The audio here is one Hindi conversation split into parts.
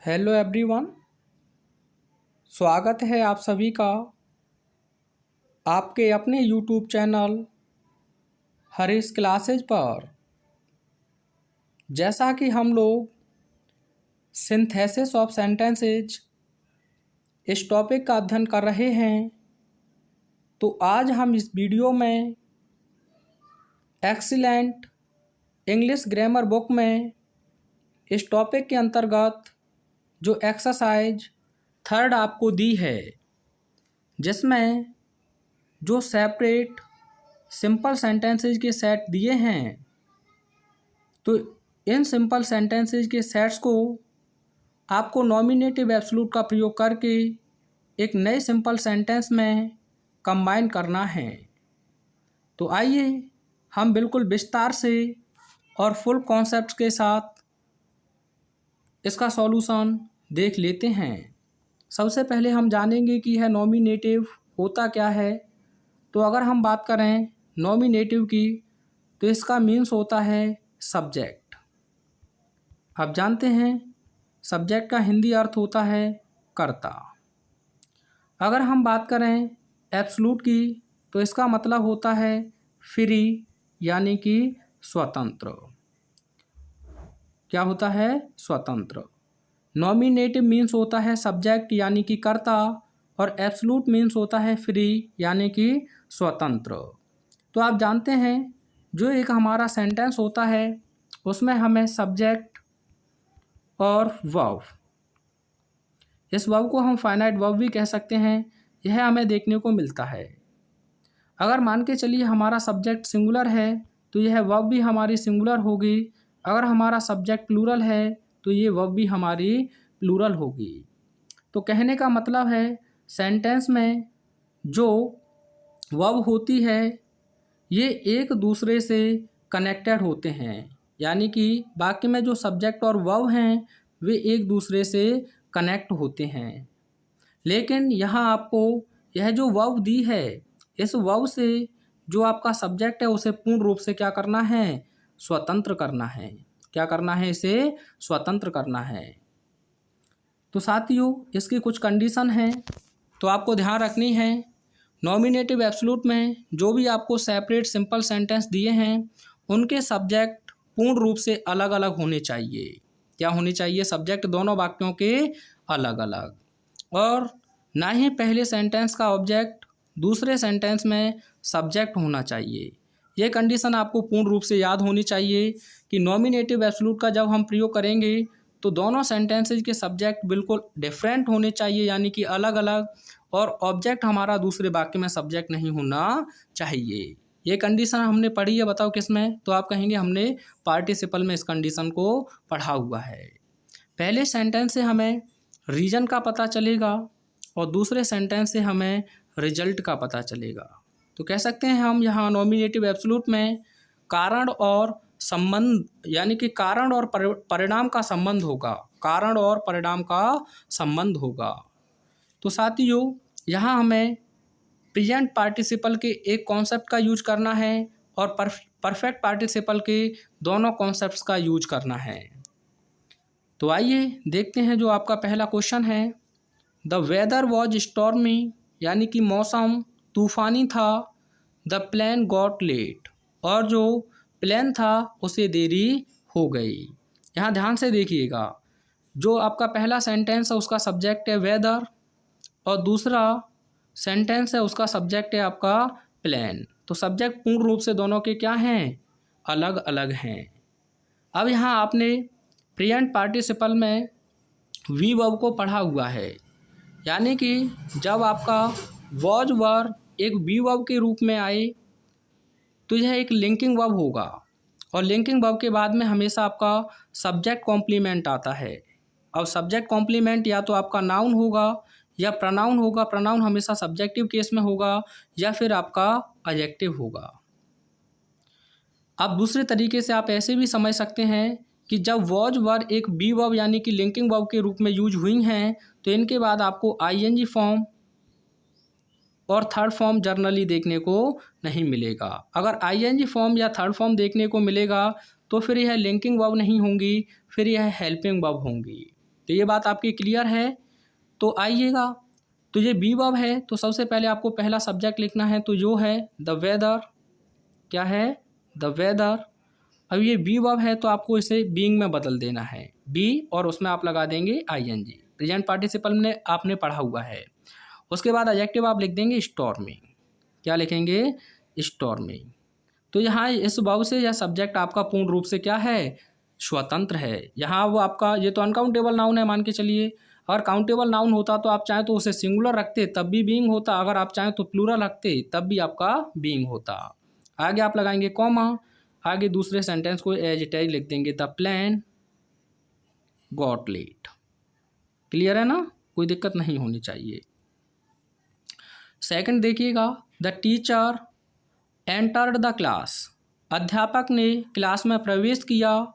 Hello everyone. स्वागत है आप सभी का आपके अपने यूट्यूब चैनल हरीश क्लासेज पर। जैसा कि हम लोग सिंथेसिस ऑफ सेंटेंसेज इस टॉपिक का अध्ययन कर रहे हैं, तो आज हम इस वीडियो में एक्सीलेंट इंग्लिश ग्रामर बुक में इस टॉपिक के अंतर्गत जो एक्सरसाइज थर्ड आपको दी है, जिसमें जो सेपरेट सिंपल सेंटेंसेज के सेट दिए हैं, तो इन सिंपल सेंटेंसेज के सेट्स को आपको नॉमिनेटिव एब्सोल्यूट का प्रयोग करके एक नए सिंपल सेंटेंस में कंबाइन करना है। तो आइए हम बिल्कुल विस्तार से और फुल कॉन्सेप्ट के साथ इसका सॉल्यूशन देख लेते हैं। सबसे पहले हम जानेंगे कि यह नॉमिनेटिव होता क्या है। तो अगर हम बात करें नॉमिनेटिव की, तो इसका मीन्स होता है सब्जेक्ट। आप जानते हैं सब्जेक्ट का हिंदी अर्थ होता है कर्ता। अगर हम बात करें एब्सोल्यूट की, तो इसका मतलब होता है फ्री, यानी कि स्वतंत्र। क्या होता है? स्वतंत्र। नॉमिनेटिव मीन्स होता है सब्जेक्ट यानी कि कर्ता, और एब्सोल्यूट मीन्स होता है फ्री यानी कि स्वतंत्र। तो आप जानते हैं जो एक हमारा सेंटेंस होता है उसमें हमें सब्जेक्ट और वर्ब, इस वर्ब को हम फाइनाइट वर्ब भी कह सकते हैं, यह हमें देखने को मिलता है। अगर मान के चलिए हमारा सब्जेक्ट सिंगुलर है तो यह वर्ब भी हमारी सिंगुलर होगी। अगर हमारा सब्जेक्ट प्लूरल है तो ये वर्ब भी हमारी प्लूरल होगी। तो कहने का मतलब है सेंटेंस में जो वर्ब होती है ये एक दूसरे से कनेक्टेड होते हैं, यानी कि वाक्य में जो सब्जेक्ट और वर्ब हैं वे एक दूसरे से कनेक्ट होते हैं। लेकिन यहाँ आपको यह जो वर्ब दी है, इस वर्ब से जो आपका सब्जेक्ट है उसे पूर्ण रूप से क्या करना है? स्वतंत्र करना है। क्या करना है? इसे स्वतंत्र करना है। तो साथियों इसकी कुछ कंडीशन हैं, तो आपको ध्यान रखनी है। नॉमिनेटिव एब्सोल्यूट में जो भी आपको सेपरेट सिंपल सेंटेंस दिए हैं उनके सब्जेक्ट पूर्ण रूप से अलग अलग होने चाहिए। क्या होने चाहिए? सब्जेक्ट दोनों वाक्यों के अलग अलग, और ना ही पहले सेंटेंस का ऑब्जेक्ट दूसरे सेंटेंस में सब्जेक्ट होना चाहिए। ये कंडीशन आपको पूर्ण रूप से याद होनी चाहिए कि नॉमिनेटिव एब्सोल्यूट का जब हम प्रयोग करेंगे तो दोनों सेंटेंसेज के सब्जेक्ट बिल्कुल डिफरेंट होने चाहिए, यानी कि अलग अलग, और ऑब्जेक्ट हमारा दूसरे वाक्य में सब्जेक्ट नहीं होना चाहिए। ये कंडीशन हमने पढ़ी है, बताओ किस में? तो आप कहेंगे हमने पार्टिसिपल में इस कंडीशन को पढ़ा हुआ है। पहले सेंटेंस से हमें रीजन का पता चलेगा और दूसरे सेंटेंस से हमें रिजल्ट का पता चलेगा। तो कह सकते हैं हम यहाँ नॉमिनेटिव एब्सोल्यूट में कारण और संबंध, यानी कि कारण और परिणाम का संबंध होगा। कारण और परिणाम का संबंध होगा। तो साथियों यहाँ हमें प्रेजेंट पार्टिसिपल के एक कॉन्सेप्ट का यूज करना है और परफेक्ट पार्टिसिपल के दोनों कॉन्सेप्ट्स का यूज करना है। तो आइए देखते हैं जो आपका पहला क्वेश्चन है। द वेदर वॉज स्टॉर्मी, यानी कि मौसम तूफानी था। द प्लेन गॉट लेट, और जो प्लेन था उसे देरी हो गई। यहाँ ध्यान से देखिएगा, जो आपका पहला सेंटेंस है उसका सब्जेक्ट है वेदर और दूसरा सेंटेंस है उसका सब्जेक्ट है आपका प्लेन। तो सब्जेक्ट पूर्ण रूप से दोनों के क्या हैं? अलग अलग हैं। अब यहाँ आपने प्रेजेंट पार्टिसिपल में वी वर्ब को पढ़ा हुआ है, यानी कि जब आपका वॉज वर्ब एक वी वर्ब के रूप में आए तो यह एक लिंकिंग वर्ब होगा, और लिंकिंग वर्ब के बाद में हमेशा आपका सब्जेक्ट कॉम्प्लीमेंट आता है। अब सब्जेक्ट कॉम्प्लीमेंट या तो आपका नाउन होगा या प्रनाउन होगा। प्रनाउन हमेशा सब्जेक्टिव केस में होगा या फिर आपका एडजेक्टिव होगा। अब दूसरे तरीके से आप ऐसे भी समझ सकते हैं कि जब वॉज वर्ब एक बी वर्ब यानी कि लिंकिंग वर्ब के रूप में यूज हुई हैं तो इनके बाद आपको आईएनजी फॉर्म और थर्ड फॉर्म जर्नली देखने को नहीं मिलेगा। अगर आईएनजी फॉर्म या थर्ड फॉर्म देखने को मिलेगा तो फिर यह लिंकिंग वर्ब नहीं होंगी, फिर यह हेल्पिंग वर्ब होंगी। तो ये बात आपकी क्लियर है। तो आइएगा, तो ये बी वर्ब है, तो सबसे पहले आपको पहला सब्जेक्ट लिखना है, तो जो है द वेदर। क्या है? The weather. अब ये बी वर्ब है तो आपको इसे बीइंग में बदल देना है, बी और उसमें आप लगा देंगे आईएनजी। प्रेजेंट पार्टिसिपल में आपने पढ़ा हुआ है। उसके बाद एडजेक्टिव आप लिख देंगे स्टॉर्मिंग। क्या लिखेंगे? स्टॉर्मिंग। तो यहाँ इस वर्ब से यह सब्जेक्ट आपका पूर्ण रूप से क्या है? स्वतंत्र है। यहाँ वो आपका, ये तो अनकाउंटेबल नाउन है मान के चलिए। अगर काउंटेबल नाउन होता तो आप चाहें तो उसे सिंगुलर रखते तब भी बीइंग होता, अगर आप चाहें तो प्लूरल रखते तब भी आपका बीइंग होता। आगे आप लगाएंगे कॉमा, आगे दूसरे सेंटेंस को एज इट इज लिख देंगे, the plan got late. Clear है ना? कोई दिक्कत नहीं होनी चाहिए। सेकंड देखिएगा, the teacher entered the class. अध्यापक ने क्लास में प्रवेश किया।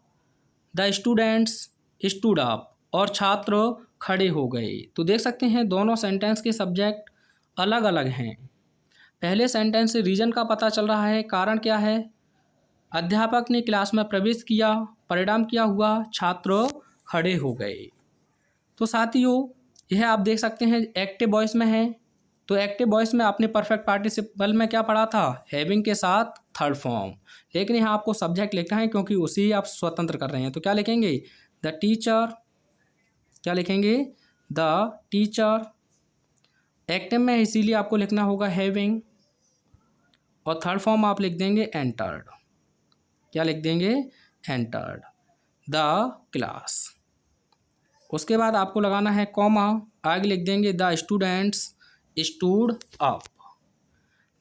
The students stood up. और छात्र खड़े हो गए। तो देख सकते हैं दोनों सेंटेंस के सब्जेक्ट अलग अलग हैं। पहले सेंटेंस से रीजन का पता चल रहा है, कारण क्या है? अध्यापक ने क्लास में प्रवेश किया, परिणाम क्या हुआ? छात्र खड़े हो गए। तो साथियों यह आप देख सकते हैं एक्टिव वॉइस में है। तो एक्टिव वॉइस में आपने परफेक्ट पार्टिसिपल में क्या पढ़ा था? हैविंग के साथ थर्ड फॉर्म। लेकिन यहाँ आपको सब्जेक्ट लिखना है क्योंकि उसी आप स्वतंत्र कर रहे हैं। तो क्या लिखेंगे? The teacher. क्या लिखेंगे? The teacher. एक्टिव में इसीलिए आपको लिखना होगा हैविंग, और थर्ड फॉर्म आप लिख देंगे एंटर्ड। क्या लिख देंगे? Entered the class. उसके बाद आपको लगाना है कॉमा, आगे लिख देंगे the students stood up.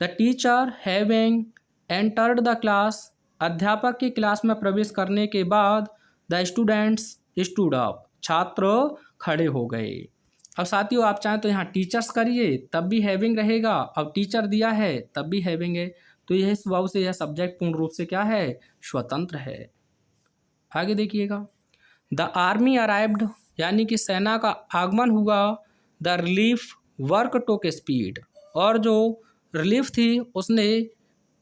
The teacher having entered the class. अध्यापक की क्लास में प्रवेश करने के बाद द स्टूडेंट्स स्टूड अप। छात्र खड़े हो गए। अब साथियों आप चाहें तो यहाँ टीचर्स करिए तब भी हैविंग रहेगा, अब टीचर दिया है तब भी हैविंग है। तो यह स्वभाव से यह सब्जेक्ट पूर्ण रूप से क्या है? स्वतंत्र है। आगे देखिएगा, द आर्मी अराइव्ड, यानी कि सेना का आगमन हुआ। The relief work took speed. और जो रिलीफ थी उसने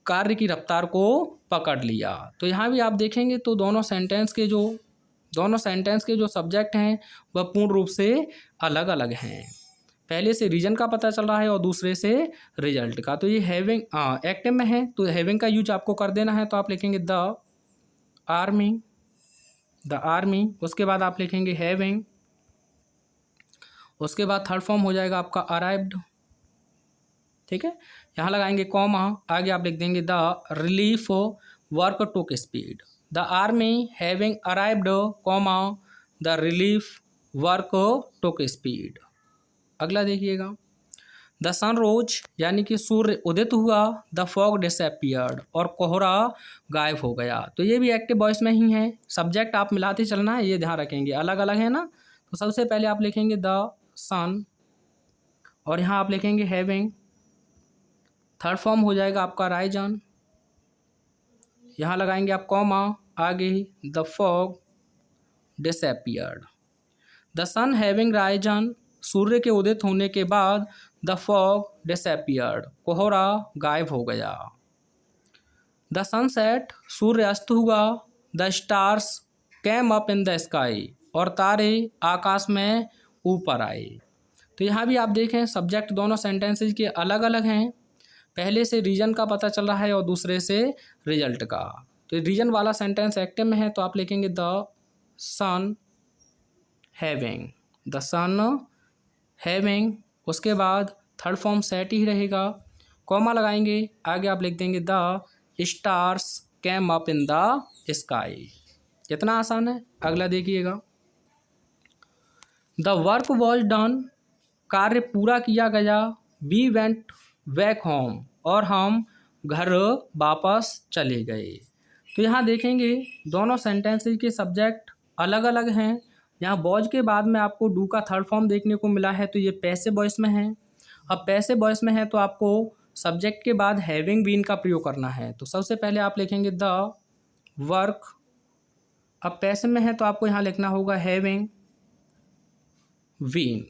कार्य की रफ्तार को पकड़ लिया। तो यहाँ भी आप देखेंगे तो दोनों सेंटेंस के जो सब्जेक्ट हैं वह पूर्ण रूप से अलग अलग हैं। पहले से रीजन का पता चल रहा है और दूसरे से रिजल्ट का। तो ये हैविंग एक्टिव में है तो हैविंग का यूज आपको कर देना है। तो आप लिखेंगे द आर्मी। उसके बाद आप लिखेंगे हैविंग। उसके बाद थर्ड फॉर्म हो जाएगा आपका अराइव्ड। ठीक है, यहाँ लगाएंगे कॉमा, आगे आप लिख देंगे the relief work took speed. The army having arrived comma the relief work took speed. अगला देखिएगा, द सन रोज, यानी कि सूर्य उदित हुआ। द फॉग डिसअपियर्ड, और कोहरा गायब हो गया। तो ये भी एक्टिव वॉइस में ही है। सब्जेक्ट आप मिलाते चलना है, ये ध्यान रखेंगे, अलग अलग है ना। तो सबसे पहले आप लिखेंगे द सन, और यहाँ आप लिखेंगे हैविंग। थर्ड फॉर्म हो जाएगा आपका राइजन। यहाँ लगाएंगे आप कॉमा, आगे the fog disappeared. The sun having risen, सूर्य के उदित होने के बाद द फॉग डिसअपियर्ड, कोहरा गायब हो गया। द सनसेट, सूर्य अस्त हुआ। The stars cam up in the sky, और तारे आकाश में ऊपर आए। तो यहाँ भी आप देखें सब्जेक्ट दोनों सेंटेंसेज के अलग अलग हैं। पहले से रीजन का पता चल रहा है और दूसरे से रिजल्ट का। तो रीजन वाला सेंटेंस एक्टिव में है तो आप लिखेंगे the sun having. The sun having. उसके बाद थर्ड फॉर्म सेट ही रहेगा, कॉमा लगाएंगे, आगे आप लिख देंगे the stars cam up in the sky. कितना आसान है। अगला देखिएगा, द वर्क वॉज डन, कार्य पूरा किया गया। वी वेंट बैक होम, और हम घर वापस चले गए। तो यहाँ देखेंगे दोनों सेंटेंसेस के सब्जेक्ट अलग अलग हैं। यहाँ वॉज के बाद में आपको डू का थर्ड फॉर्म देखने को मिला है, तो ये पैसिव वॉइस में है। अब पैसिव वॉइस में है तो आपको सब्जेक्ट के बाद हैविंग बीन का प्रयोग करना है। तो सबसे पहले आप लिखेंगे द वर्क। अब पैसिव में है तो आपको यहाँ लिखना होगा हैविंग बीन।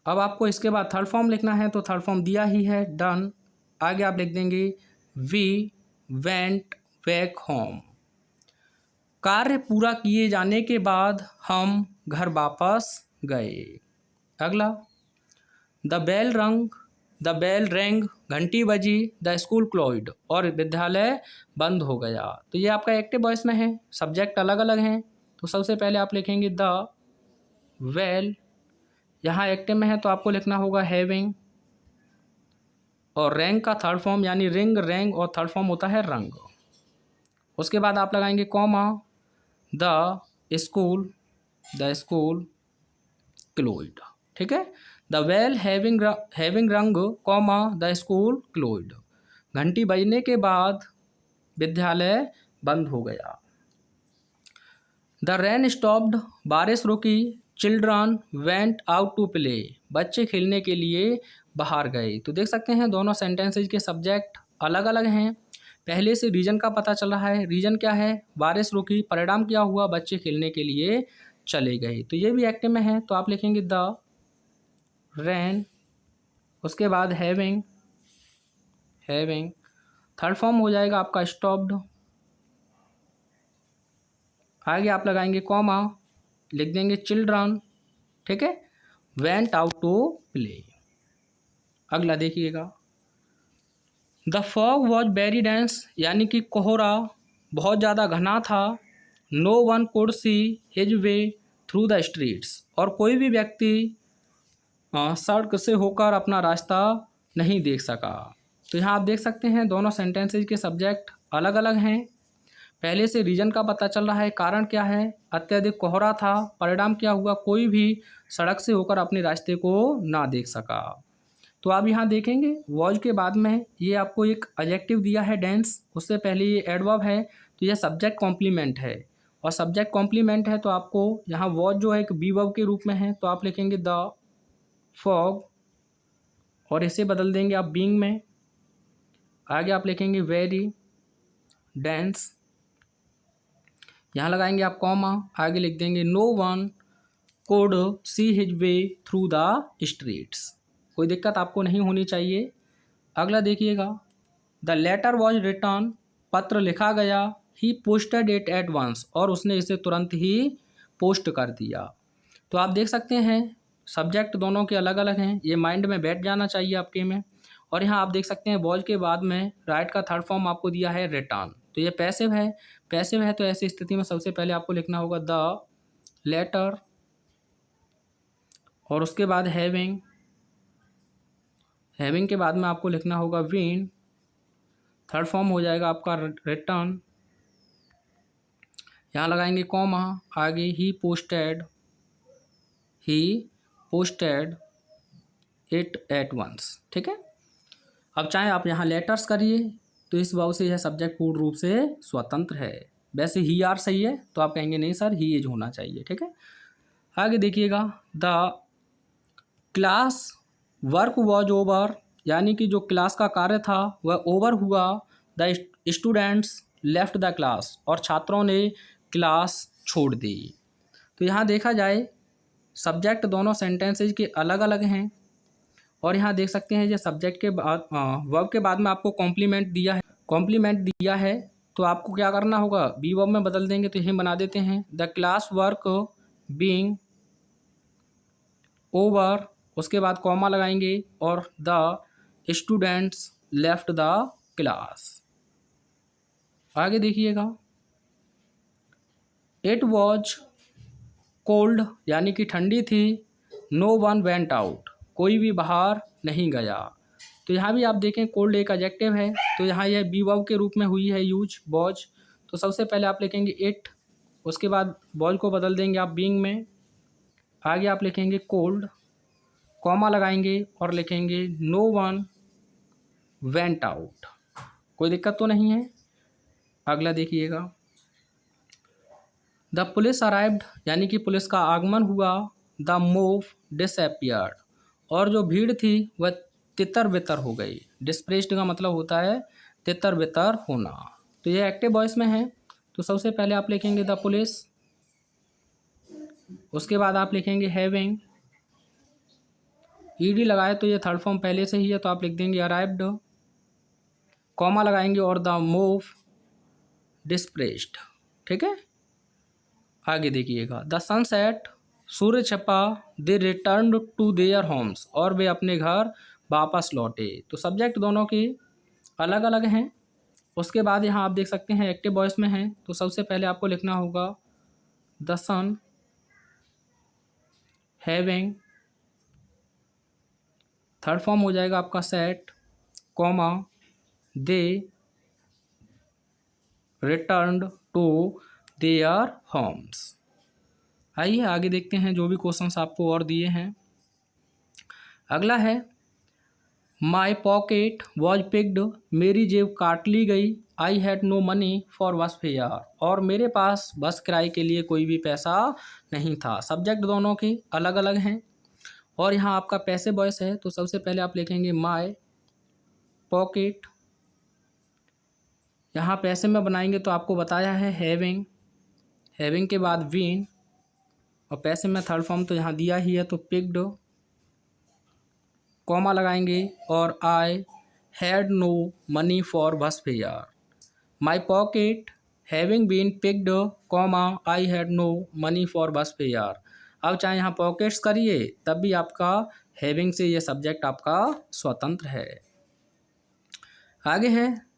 अब आपको इसके बाद थर्ड फॉर्म लिखना है, तो थर्ड फॉर्म दिया ही है, डन। आगे आप लिख देंगे वी वेंट बैक होम। कार्य पूरा किए जाने के बाद हम घर वापस गए। अगला, द बेल रंग, घंटी बजी, द स्कूल क्लोज्ड, और विद्यालय बंद हो गया। तो ये आपका एक्टिव वॉइस में है, सब्जेक्ट अलग अलग हैं। तो सबसे पहले आप लिखेंगे द वेल, यहाँ एक्टिव में है तो आपको लिखना होगा हैविंग, और रैंक का थर्ड फॉर्म यानी रिंग, रैंग, और थर्ड फॉर्म होता है रंग। उसके बाद आप लगाएंगे कॉमा, द स्कूल क्लोज्ड। ठीक है, द वेल हैविंग रंग, कॉमा, द स्कूल क्लोज्ड। घंटी बजने के बाद विद्यालय बंद हो गया। द रेन स्टॉप्ड, बारिश रुकी, children went out to play, बच्चे खेलने के लिए बाहर गए। तो देख सकते हैं दोनों सेंटेंसेज के सब्जेक्ट अलग अलग हैं। पहले से रीजन का पता चल रहा है। रीजन क्या है? बारिश रुकी। परिणाम क्या हुआ? बच्चे खेलने के लिए चले गए। तो ये भी एक्टिव में है, तो आप लिखेंगे द रेन, उसके बाद हैविंग, थर्ड फॉर्म हो जाएगा आपका स्टॉप्ड। आगे आप लगाएंगे कॉमा, लिख देंगे चिल्ड्रन। ठीक है, वेंट आउट टू प्ले। अगला देखिएगा, the fog was very dense, यानी कि कोहरा बहुत ज़्यादा घना था। No one could see his way through the streets, और कोई भी व्यक्ति सड़क से होकर अपना रास्ता नहीं देख सका। तो यहाँ आप देख सकते हैं दोनों सेंटेंसेज के सब्जेक्ट अलग अलग हैं। पहले से रीजन का पता चल रहा है, कारण क्या है? अत्यधिक कोहरा था। परिणाम क्या हुआ? कोई भी सड़क से होकर अपने रास्ते को ना देख सका। तो आप यहाँ देखेंगे वॉज के बाद में ये आपको एक एडजेक्टिव दिया है डेंस, उससे पहले ये एडवर्ब है, तो यह सब्जेक्ट कॉम्प्लीमेंट है। और सब्जेक्ट कॉम्प्लीमेंट है तो आपको यहाँ वॉज जो है एक बी वर्ब के रूप में है, तो आप लिखेंगे द फॉग, और इसे बदल देंगे आप बीइंग में। आगे आप लिखेंगे वेरी डेंस, यहाँ लगाएंगे आप कॉमा, आगे लिख देंगे no one could see his way through the streets. कोई दिक्कत आपको नहीं होनी चाहिए। अगला देखिएगा, द लेटर वॉज रिटर्न, पत्र लिखा गया। He posted it at once, और उसने इसे तुरंत ही पोस्ट कर दिया। तो आप देख सकते हैं सब्जेक्ट दोनों के अलग अलग हैं, ये माइंड में बैठ जाना चाहिए आपके में। और यहाँ आप देख सकते हैं वॉज के बाद में राइट का थर्ड फॉर्म आपको दिया है रिटर्न, तो ये पैसिव है। पैसिव है तो ऐसी स्थिति में सबसे पहले आपको लिखना होगा द लेटर, और उसके बाद हैविंग के बाद में आपको लिखना होगा बीन, थर्ड फॉर्म हो जाएगा आपका रिटर्न। यहाँ लगाएंगे कॉमा, आगे he posted it at once. ठीक है, अब चाहे आप यहाँ लेटर्स करिए तो इस भाव से यह सब्जेक्ट पूर्ण रूप से स्वतंत्र है। वैसे ही आर सही है तो आप कहेंगे नहीं सर ही इज होना चाहिए। ठीक है, आगे देखिएगा, the class work was over, यानी कि जो क्लास का कार्य था वह ओवर हुआ। The students left the class, और छात्रों ने क्लास छोड़ दी। तो यहाँ देखा जाए सब्जेक्ट दोनों सेंटेंसेज के अलग अलग हैं, और यहाँ देख सकते हैं ये सब्जेक्ट के बाद वर्ब के बाद में आपको कॉम्प्लीमेंट दिया है। तो आपको क्या करना होगा, बी वर्ब में बदल देंगे, तो यही बना देते हैं the class work being over, उसके बाद कॉमा लगाएंगे, और the students left the class. आगे देखिएगा, इट वॉज कोल्ड, यानी कि ठंडी थी। नो वन वेंट आउट, कोई भी बाहर नहीं गया। तो यहाँ भी आप देखें कोल्ड एक एडजेक्टिव है, तो यहाँ यह बी वर्ब के रूप में हुई है यूज वॉज। तो सबसे पहले आप लिखेंगे इट, उसके बाद वॉज को बदल देंगे आप बीइंग में। आगे आप लिखेंगे कोल्ड, कॉमा लगाएंगे और लिखेंगे नो वन वेंट आउट। कोई दिक्कत तो नहीं है। अगला देखिएगा, द पुलिस अराइव्ड, यानी कि पुलिस का आगमन हुआ। द मोब डिसअपियर्ड, और जो भीड़ थी वह तितर बितर हो गई। डिस्प्लेस्ड का मतलब होता है तितर बितर होना। तो ये एक्टिव वॉइस में है, तो सबसे पहले आप लिखेंगे द पुलिस, उसके बाद आप लिखेंगे हैविंग, ईडी लगाए तो ये थर्ड फॉर्म पहले से ही है, तो आप लिख देंगे अराइव्ड, कॉमा लगाएंगे और द मूव डिस्प्लेस्ड। ठीक है, आगे देखिएगा, द सनसेट, सूर्य छपा, दे रिटर्न टू देयर होम्स, और वे अपने घर वापस लौटे। तो सब्जेक्ट दोनों की अलग अलग हैं। उसके बाद यहाँ आप देख सकते हैं एक्टिव वॉइस में हैं। तो सबसे पहले आपको लिखना होगा the sun having, third form हो जाएगा आपका set, comma, they returned to their homes. आइए आगे देखते हैं जो भी क्वेश्चंस आपको और दिए हैं। अगला है माई पॉकेट वॉज पिक्ड, मेरी जेब काट ली गई, I had no money for bus fare, और मेरे पास बस किराए के लिए कोई भी पैसा नहीं था। सब्जेक्ट दोनों के अलग अलग हैं। और यहाँ आपका पैसे वॉइस है। तो सबसे पहले आप लिखेंगे माई पॉकेट, यहाँ पैसे में बनाएंगे तो आपको बताया है हैविंग, हैविंग के बाद बीन, और पैसे में थर्ड फॉर्म तो यहाँ दिया ही है तो पिक्ड, कॉमा लगाएंगे और I had no money for bus fare, my pocket having been picked, comma, I had no money for bus fare. अब चाहे यहाँ पॉकेट्स करिए तब भी आपका हैविंग से ये सब्जेक्ट आपका स्वतंत्र है। आगे है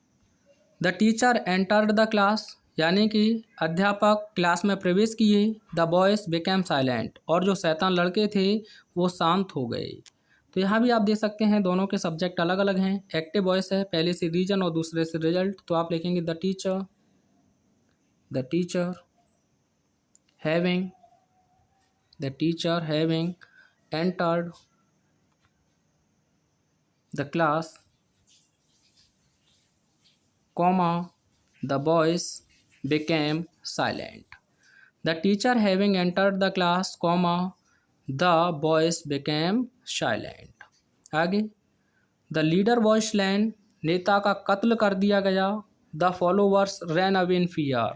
the teacher entered the class, यानी कि अध्यापक क्लास में प्रवेश किए, द बॉयज बिकेम साइलेंट, और जो शैतान लड़के थे वो शांत हो गए। तो यहाँ भी आप देख सकते हैं दोनों के सब्जेक्ट अलग अलग हैं। एक्टिव वॉइस है, पहले से रीजन और दूसरे से रिजल्ट। तो आप लिखेंगे the teacher having, the teacher having entered the class, comma, the boys became silent, the teacher having entered the class, comma, the boys became silent। आगे the leader was slain, नेता का कत्ल कर दिया गया, the followers ran away in fear,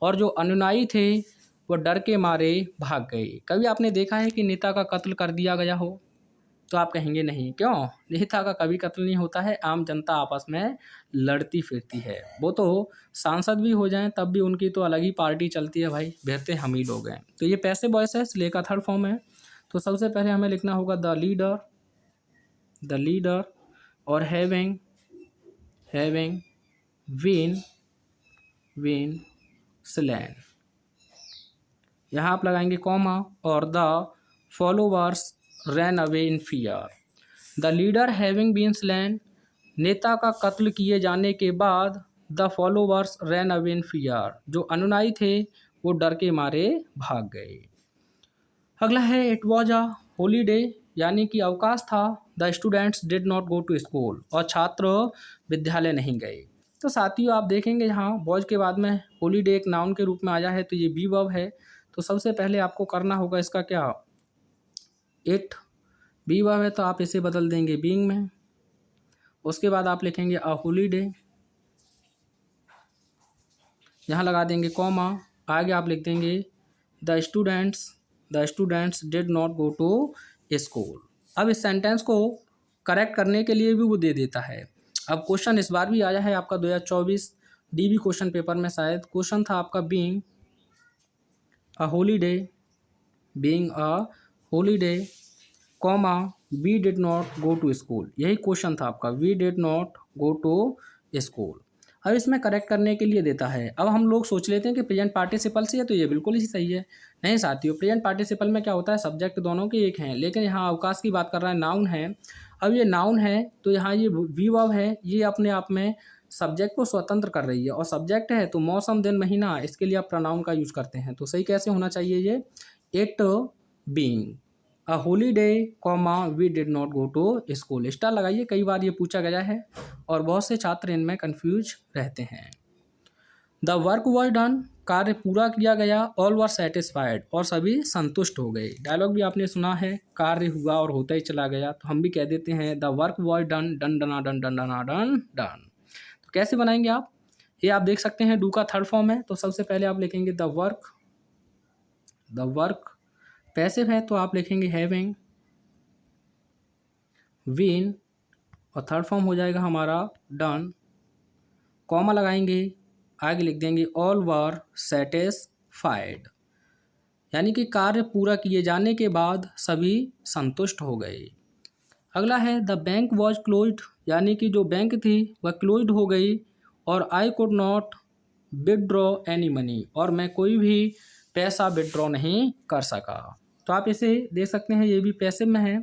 और जो अनुयायी थे वो डर के मारे भाग गए। कभी आपने देखा है कि नेता का कत्ल कर दिया गया हो? तो आप कहेंगे नहीं। क्यों? नेता का कभी कत्ल नहीं होता है, आम जनता आपस में लड़ती फिरती है। वो तो सांसद भी हो जाएं तब भी उनकी तो अलग ही पार्टी चलती है भाई, बेहते हम ही लोग हैं। तो ये पैसे वॉइस है, इसलिए का थर्ड फॉर्म है। तो सबसे पहले हमें लिखना होगा द लीडर और हैविंग बीन स्लेन, यहाँ आप लगाएंगे कॉमा, और the followers ran away in fear, the leader having been slain, नेता का कत्ल किए जाने के बाद, the followers ran away in fear, जो अनुयायी थे वो डर के मारे भाग गए। अगला है इट वॉज अ हॉलीडे, यानी कि अवकाश था, the students did not go to school, और छात्र विद्यालय नहीं गए। तो साथियों आप देखेंगे यहाँ वॉज के बाद में हॉलीडे एक नाउन के रूप में आया है, तो ये बी वर्ब है। तो सबसे पहले आपको करना होगा इसका क्या, इट बी वर्ब है तो आप इसे बदल देंगे बीइंग में। उसके बाद आप लिखेंगे अ हॉलीडे, यहाँ लगा देंगे कॉमा, आगे आप लिख देंगे the students did not go to school. अब इस सेंटेंस को करेक्ट करने के लिए भी वो दे देता है। अब क्वेश्चन इस बार भी आया है आपका 2024 डीबी क्वेश्चन पेपर में, शायद क्वेश्चन था आपका being a holiday, comma, we did not go to school, यही क्वेश्चन था आपका, we did not go to school. अब इसमें करेक्ट करने के लिए देता है। अब हम लोग सोच लेते हैं कि प्रेजेंट पार्टिसिपल से है तो ये बिल्कुल ही सही है। नहीं साथियों, प्रेजेंट पार्टिसिपल में क्या होता है, सब्जेक्ट दोनों के एक हैं, लेकिन यहाँ अवकाश की बात कर रहा है, नाउन है। अब ये नाउन है तो यहाँ ये वी वर्ब है, ये अपने आप में सब्जेक्ट को स्वतंत्र कर रही है, और सब्जेक्ट है तो मौसम, दिन, महीना, इसके लिए आप प्रोनाउन का यूज करते हैं। तो सही कैसे होना चाहिए ये, it being a holiday, comma, we did not go to school. Star लगाइए, कई बार ये पूछा गया है और बहुत से छात्र इनमें कंफ्यूज रहते हैं। द वर्क वॉज डन, कार्य पूरा किया गया, ऑल वर सेटिस्फाइड, और सभी संतुष्ट हो गए। डायलॉग भी आपने सुना है, कार्य हुआ और होता ही चला गया, तो हम भी कह देते हैं the work was done, done डना डन डन डना डन डन। तो कैसे बनाएंगे आप, ये आप देख सकते हैं, डू का थर्ड फॉर्म है। तो सबसे पहले आप लिखेंगे द वर्क, पैसिव है तो आप लिखेंगे हैविंग बीन, और थर्ड फॉर्म हो जाएगा हमारा डन, कॉमा लगाएंगे, आगे लिख देंगे ऑल वर सेटिस्फाइड। यानी कि कार्य पूरा किए जाने के बाद सभी संतुष्ट हो गए। अगला है द बैंक वॉज क्लोज्ड, यानी कि जो बैंक थी वह क्लोज्ड हो गई और आई could not withdraw any money, और मैं कोई भी पैसा विदड्रॉ नहीं कर सका। तो आप इसे देख सकते हैं, ये भी पैसिव में है।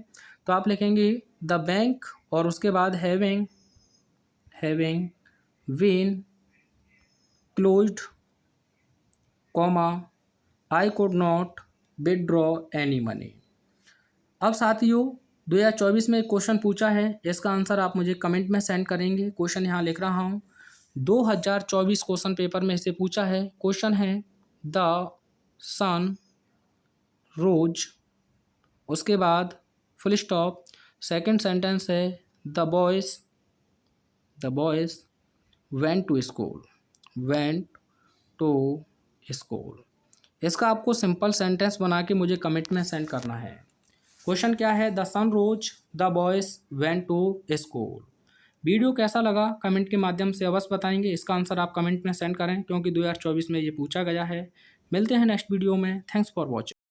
तो आप लिखेंगे द बैंक और उसके बाद having been closed comma I could not withdraw any money. अब साथियों 2024 में एक क्वेश्चन पूछा है, इसका आंसर आप मुझे कमेंट में सेंड करेंगे। क्वेश्चन यहाँ लिख रहा हूँ, 2024 क्वेश्चन पेपर में इसे पूछा है। क्वेश्चन है द सन रोज, उसके बाद फुल स्टॉप, सेकंड सेंटेंस है the boys went to school. इसका आपको सिंपल सेंटेंस बना के मुझे कमेंट में सेंड करना है। क्वेश्चन क्या है, the sun rose the boys went to school. Video कैसा लगा कमेंट के माध्यम से अवश्य बताएंगे। इसका आंसर आप कमेंट में सेंड करें, क्योंकि 2024 में ये पूछा गया है। मिलते हैं नेक्स्ट वीडियो में। Thanks for watching.